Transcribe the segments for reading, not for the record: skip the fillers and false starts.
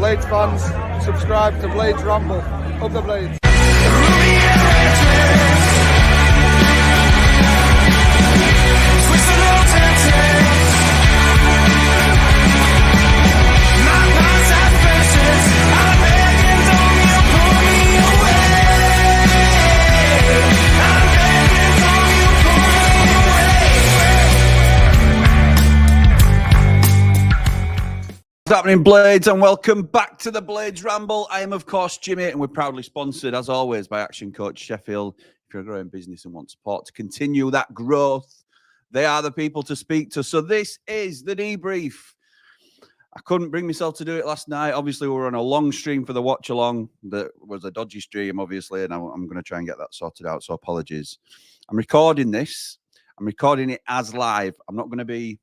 Blades fans, subscribe to Blades Ramble. Up the Blades. What's happening, Blades, and welcome back to the Blades Ramble. I am, of course, Jimmy, and we're proudly sponsored, as always, by Action Coach Sheffield. If you're a growing business and want support to continue that growth, they are the people to speak to. So this is the debrief. I couldn't bring myself to do it last night. Obviously, we were on a long stream for the watch-along. That was a dodgy stream, obviously, and I'm going to try and get that sorted out, so apologies. I'm recording this. I'm recording it as live. I'm not going to be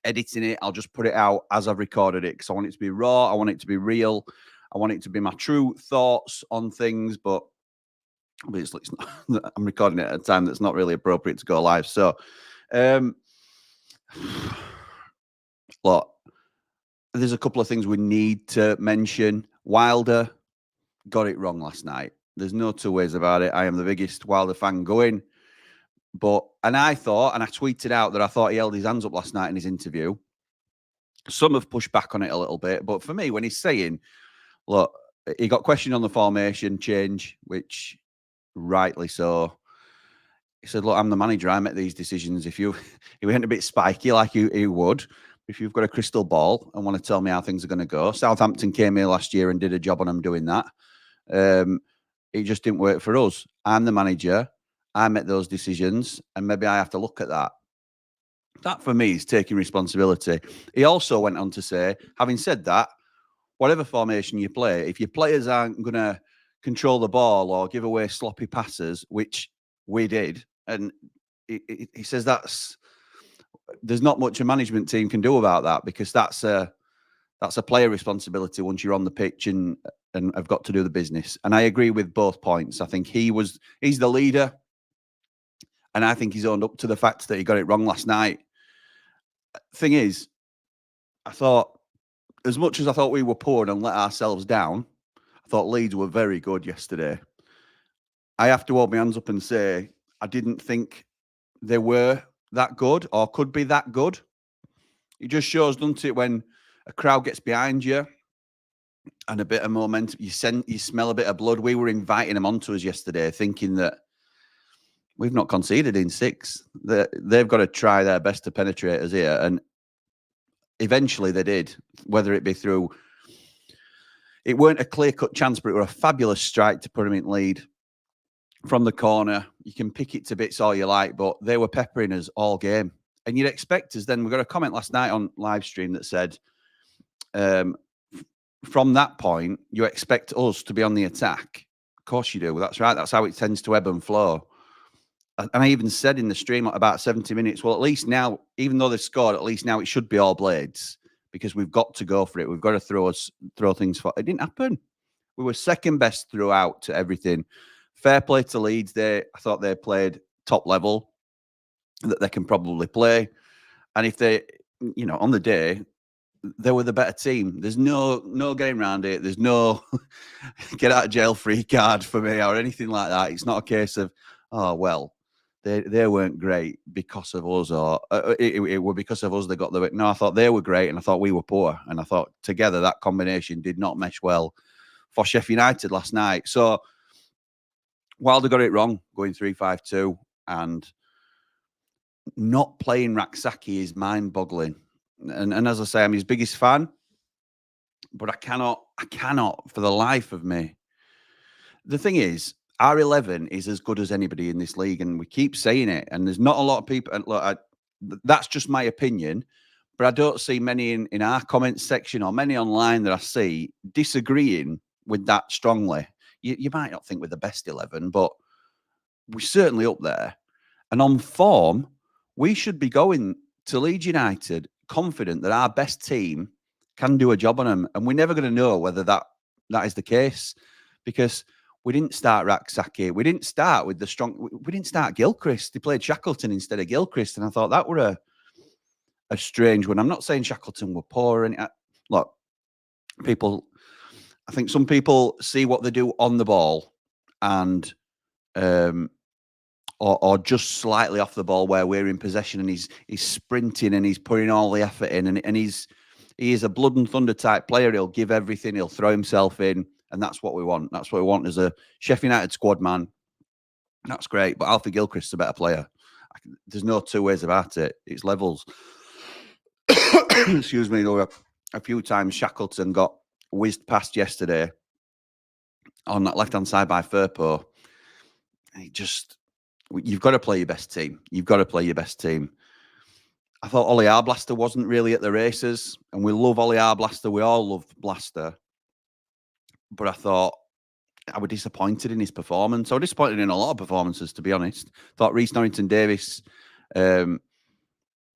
editing it. I'll just put it out as I've recorded it because I want it to be raw. I want it to be real. I want it to be my true thoughts on things, but obviously it's not, I'm recording it at a time that's not really appropriate to go live. So, look, there's a couple of things we need to mention. Wilder got it wrong last night. There's no two ways about it. I am the biggest Wilder fan going. And I thought, and I tweeted out that I thought he held his hands up last night in his interview. Some have pushed back on it a little bit. But for me, when he's saying, look, he got questioned on the formation change, which rightly so. He said, look, I'm the manager. I make these decisions. He went a bit spiky like he would. If you've got a crystal ball and want to tell me how things are going to go. Southampton came here last year and did a job on them doing that. It just didn't work for us. I'm the manager. I make those decisions, and maybe I have to look at that. That, for me, is taking responsibility. He also went on to say, having said that, whatever formation you play, if your players aren't going to control the ball or give away sloppy passes, which we did, and he says there's not much a management team can do about that because that's a player responsibility once you're on the pitch and have got to do the business. And I agree with both points. I think he's the leader. And I think he's owned up to the fact that he got it wrong last night. Thing is, I thought, as much as I thought we were poor and let ourselves down, I thought Leeds were very good yesterday. I have to hold my hands up and say, I didn't think they were that good or could be that good. It just shows, doesn't it, when a crowd gets behind you and a bit of momentum, you smell a bit of blood. We were inviting them onto us yesterday, thinking that we've not conceded in 6. They've got to try their best to penetrate us here. And eventually they did, whether it be through... It weren't a clear-cut chance, but it was a fabulous strike to put them in lead from the corner. You can pick it to bits all you like, but they were peppering us all game. And you'd expect us then... We got a comment last night on live stream that said, from that point, you expect us to be on the attack. Of course you do. That's right. That's how it tends to ebb and flow. And I even said in the stream at about 70 minutes, well, at least now, even though they've scored, at least now it should be all Blades because we've got to go for it. We've got to throw things for it. Didn't happen. We were second best throughout to everything. Fair play to Leeds. I thought they played top level that they can probably play. And if they, on the day, they were the better team. There's no getting around it. There's no get out of jail free card for me or anything like that. It's not a case of, oh, well, they weren't great because of us, or it were because of us they got the... No, I thought they were great and I thought we were poor. And I thought together that combination did not mesh well for Sheffield United last night. So Wilder got it wrong, going 3-5-2 and not playing Raksaki is mind-boggling. And as I say, I'm his biggest fan, but I cannot for the life of me. The thing is, our 11 is as good as anybody in this league, and we keep saying it. And there's not a lot of people. And look, that's just my opinion, but I don't see many in our comments section or many online that I see disagreeing with that strongly. You might not think we're the best 11, but we're certainly up there. And on form, we should be going to Leeds United confident that our best team can do a job on them. And we're never going to know whether that is the case because we didn't start Raksaki. We didn't start with the strong... We didn't start Gilchrist. They played Shackleton instead of Gilchrist. And I thought that were a strange one. I'm not saying Shackleton were poor. Look, I think some people see what they do on the ball and or just slightly off the ball where we're in possession and he's sprinting and he's putting all the effort in and he is a blood and thunder type player. He'll give everything. He'll throw himself in, and that's what we want. That's what we want as a Sheffield United squad man. That's great, but Alfie Gilchrist's a better player. There's no two ways about it. It's levels. Excuse me. There were a few times Shackleton got whizzed past yesterday on that left-hand side by Firpo. You've got to play your best team. You've got to play your best team. I thought Ollie Arblaster wasn't really at the races, and we love Ollie Arblaster. We all love Blaster. But I thought I was disappointed in his performance. I was disappointed in a lot of performances, to be honest. Thought Reece Norrington-Davies did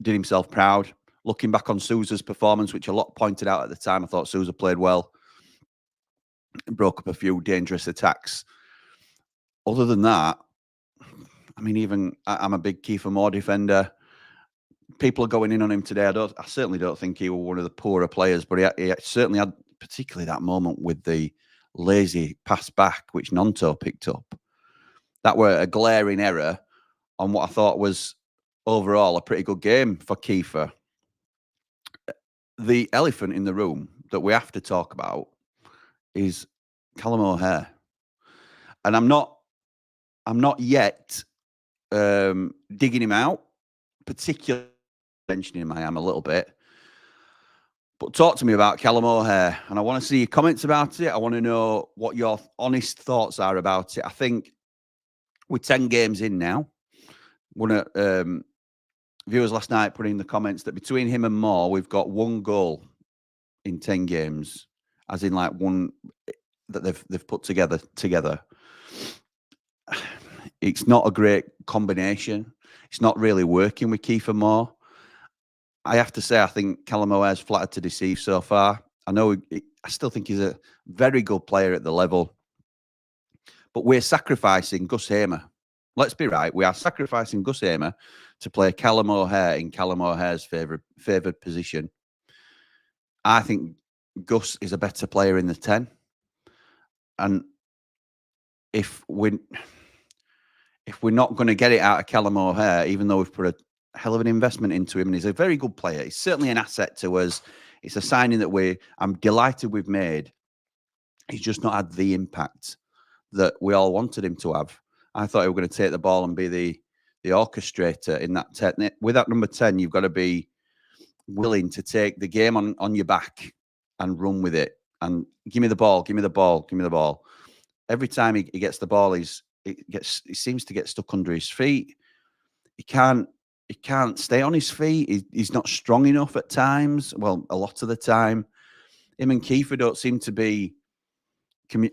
himself proud. Looking back on Sousa's performance, which a lot pointed out at the time, I thought Sousa played well. Broke up a few dangerous attacks. Other than that, I mean, I'm a big Kiefer Moore defender. People are going in on him today. I certainly don't think he was one of the poorer players, but he certainly had, particularly that moment with the lazy pass back, which Nonto picked up. That were a glaring error on what I thought was overall a pretty good game for Kiefer. The elephant in the room that we have to talk about is Callum O'Hare. And I'm not yet digging him out, particularly mentioning him I am a little bit. But talk to me about Callum O'Hare, and I want to see your comments about it. I want to know what your honest thoughts are about it. I think we're 10 games in now. One of viewers last night put in the comments that between him and Moore, we've got one goal in 10 games, as in like one that they've put together. It's not a great combination. It's not really working with Kiefer Moore. I have to say, I think Callum O'Hare's flattered to deceive so far. I still think he's a very good player at the level. But we're sacrificing Gus Hamer. Let's be right. We are sacrificing Gus Hamer to play Callum O'Hare in Callum O'Hare's favoured position. I think Gus is a better player in the 10. And if we're not going to get it out of Callum O'Hare, even though we've put a hell of an investment into him, and he's a very good player. He's certainly an asset to us. It's a signing that I'm delighted we've made. He's just not had the impact that we all wanted him to have. I thought he was going to take the ball and be the orchestrator in that 10. With that number 10, you've got to be willing to take the game on your back and run with it. And give me the ball, give me the ball, give me the ball. Every time he gets the ball, he seems to get stuck under his feet. He can't stay on his feet. He's not strong enough at times. Well, a lot of the time. Him and Kiefer don't seem to be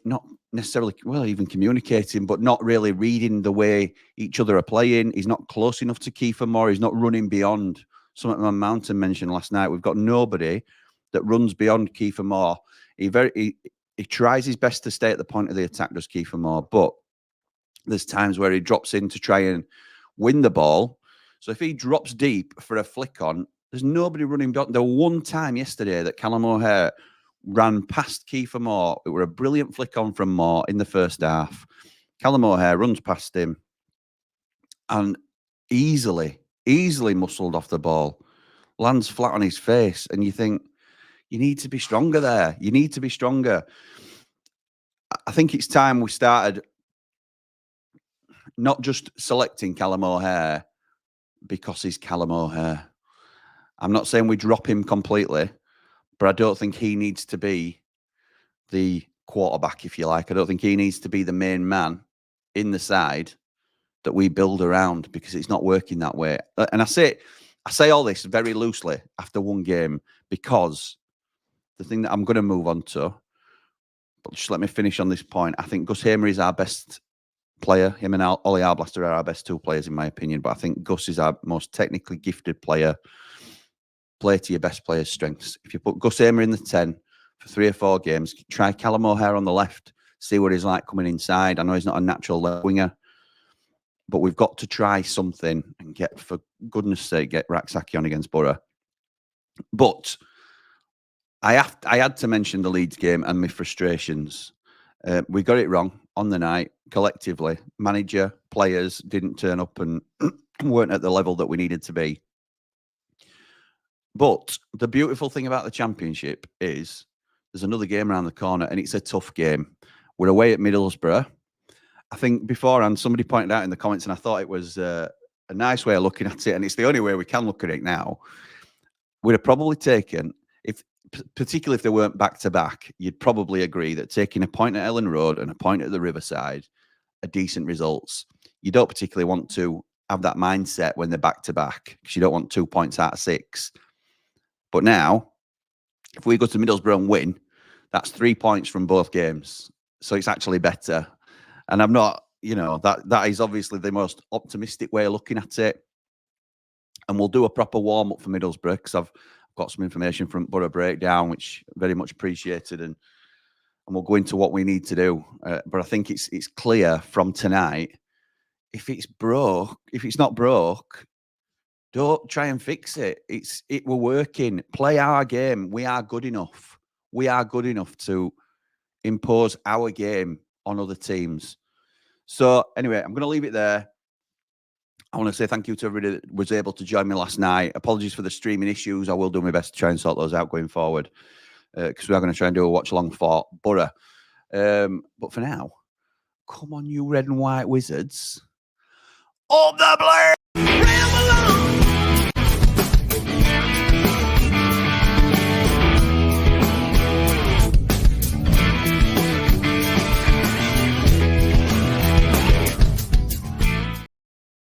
not necessarily, well, even communicating, but not really reading the way each other are playing. He's not close enough to Kiefer Moore. He's not running beyond. Something my Mountain mentioned last night. We've got nobody that runs beyond Kiefer Moore. He tries his best to stay at the point of the attack, does Kiefer Moore, but there's times where he drops in to try and win the ball. So if he drops deep for a flick on, there's nobody running beyond. There was one time yesterday that Callum O'Hare ran past Kiefer Moore. It were a brilliant flick on from Moore in the first half. Callum O'Hare runs past him and easily muscled off the ball, lands flat on his face, and you think, you need to be stronger there. You need to be stronger. I think it's time we started not just selecting Callum O'Hare because he's Callum O'Hare. I'm not saying we drop him completely, but I don't think he needs to be the quarterback, if you like. I don't think he needs to be the main man in the side that we build around, because it's not working that way. And I say all this very loosely after one game, because the thing that I'm going to move on to, but just let me finish on this point. I think Gus Hamer is our best player. Him and Ollie Arblaster are our best two players, in my opinion. But I think Gus is our most technically gifted player. Play to your best player's strengths. If you put Gus Hamer in the 10 for 3 or 4 games, try Callum O'Hare on the left, see what he's like coming inside. I know he's not a natural left winger, but we've got to try something and for goodness sake, get Raksaki on against Borough. But I had to mention the Leeds game and my frustrations. We got it wrong on the night collectively. Manager, players didn't turn up and weren't at the level that we needed to be. But the beautiful thing about the Championship is there's another game around the corner, and it's a tough game. We're away at Middlesbrough. I think beforehand somebody pointed out in the comments, and I thought it was a nice way of looking at it, and it's the only way we can look at it now. We'd have probably taken, particularly if they weren't back to back, you'd probably agree that taking a point at Elland Road and a point at the Riverside are decent results. You don't particularly want to have that mindset when they're back to back because you don't want 2 points out of 6. But now, if we go to Middlesbrough and win, that's 3 points from both games. So it's actually better. And I'm not, that is obviously the most optimistic way of looking at it. And we'll do a proper warm-up for Middlesbrough because I've got some information from Borough Breakdown, which very much appreciated. And we'll go into what we need to do. But I think it's clear from tonight, if it's not broke, don't try and fix it. We're working. Play our game. We are good enough. We are good enough to impose our game on other teams. So anyway, I'm going to leave it there. I want to say thank you to everybody that was able to join me last night. Apologies for the streaming issues. I will do my best to try and sort those out going forward because we are going to try and do a watch along for Borough. But for now, come on, you red and white wizards. Up the blade!